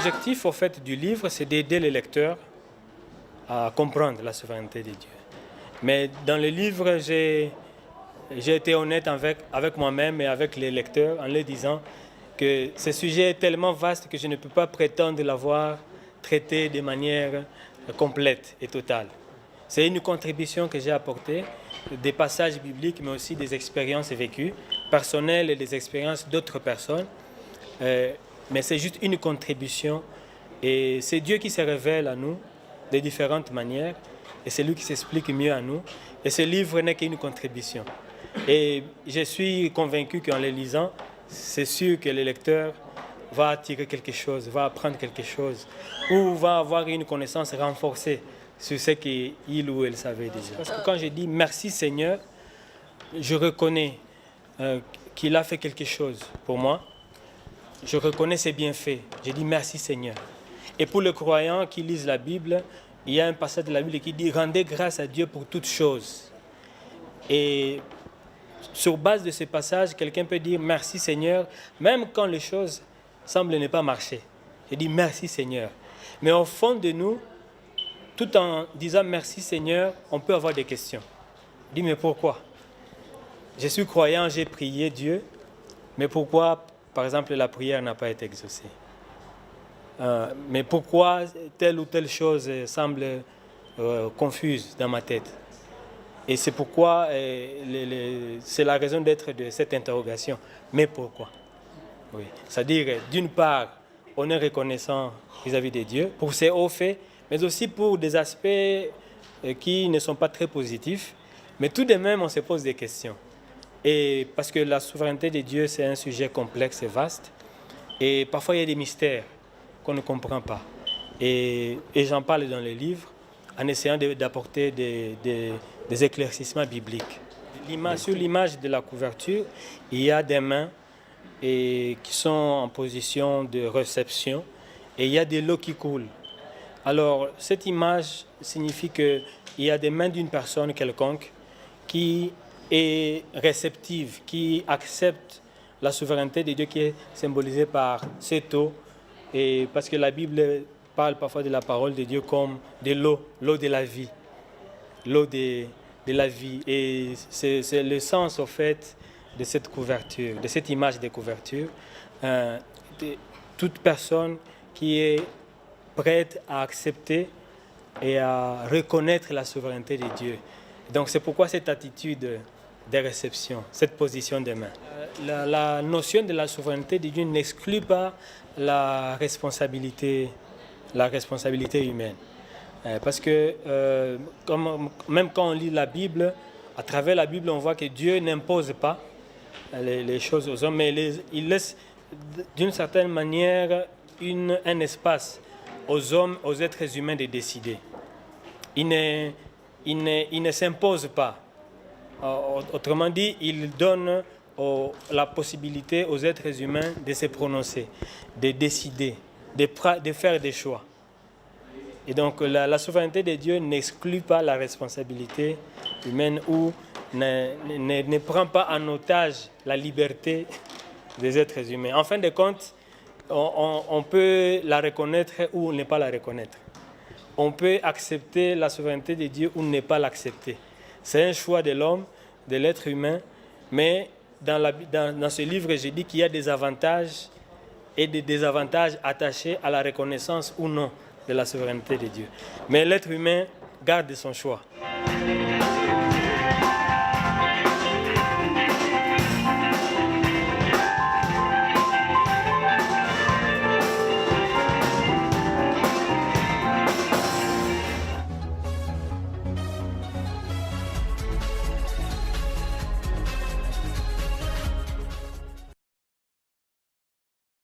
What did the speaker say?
L'objectif, au fait, du livre, c'est d'aider les lecteurs à comprendre la souveraineté de Dieu. Mais dans le livre, j'ai été honnête avec moi-même et avec les lecteurs en leur disant que ce sujet est tellement vaste que je ne peux pas prétendre l'avoir traité de manière complète et totale. C'est une contribution que j'ai apportée, des passages bibliques, mais aussi des expériences vécues, personnelles et des expériences d'autres personnes. Mais c'est juste une contribution. Et c'est Dieu qui se révèle à nous de différentes manières. Et c'est lui qui s'explique mieux à nous. Et ce livre n'est qu'une contribution. Et je suis convaincu qu'en le lisant, c'est sûr que le lecteur va tirer quelque chose, va apprendre quelque chose, ou va avoir une connaissance renforcée sur ce qu'il ou elle savait déjà. Parce que quand je dis merci Seigneur, je reconnais qu'il a fait quelque chose pour moi. Je reconnais ses bienfaits. Je dis merci Seigneur. Et pour les croyants qui lisent la Bible, il y a un passage de la Bible qui dit « Rendez grâce à Dieu pour toutes choses ». Et sur base de ce passage, quelqu'un peut dire « Merci Seigneur », même quand les choses semblent ne pas marcher. Je dis « Merci Seigneur ». Mais au fond de nous, tout en disant « Merci Seigneur », on peut avoir des questions. Je dis « Mais pourquoi ?» Je suis croyant, j'ai prié Dieu, mais pourquoi, par exemple, la prière n'a pas été exaucée? Mais pourquoi telle ou telle chose semble confuse dans ma tête? Et c'est pourquoi, c'est la raison d'être de cette interrogation. Mais pourquoi? Oui. C'est-à-dire, d'une part, on est reconnaissant vis-à-vis de Dieu pour ses hauts faits, mais aussi pour des aspects qui ne sont pas très positifs. Mais tout de même, on se pose des questions. Et parce que la souveraineté de Dieu, c'est un sujet complexe et vaste. Et parfois, il y a des mystères qu'on ne comprend pas. Et j'en parle dans le livre en essayant d'apporter des éclaircissements bibliques. Sur l'image de la couverture, il y a des mains qui sont en position de réception et il y a de l'eau qui coule. Alors, cette image signifie qu'il y a des mains d'une personne quelconque qui est réceptive, qui accepte la souveraineté de Dieu qui est symbolisée par cette eau. Et parce que la Bible parle parfois de la parole de Dieu comme de l'eau, l'eau de la vie. L'eau de la vie. Et c'est le sens, au fait, de cette couverture, de cette image de couverture. Toute personne qui est prête à accepter et à reconnaître la souveraineté de Dieu. Donc c'est pourquoi cette attitude de réception, cette position de main. La notion de la souveraineté de Dieu n'exclut pas la responsabilité humaine. Parce que même quand on lit la Bible, à travers la Bible, on voit que Dieu n'impose pas les choses aux hommes, mais il laisse d'une certaine manière un espace aux hommes, aux êtres humains de décider. Il ne s'impose pas. Autrement dit, il donne la possibilité aux êtres humains de se prononcer, de décider, de faire des choix. Et donc la souveraineté de Dieu n'exclut pas la responsabilité humaine ou ne prend pas en otage la liberté des êtres humains. En fin de compte, on peut la reconnaître ou ne pas la reconnaître. On peut accepter la souveraineté de Dieu ou ne pas l'accepter. C'est un choix de l'homme, de l'être humain, mais dans ce livre, j'ai dit qu'il y a des avantages et des désavantages attachés à la reconnaissance ou non de la souveraineté de Dieu. Mais l'être humain garde son choix.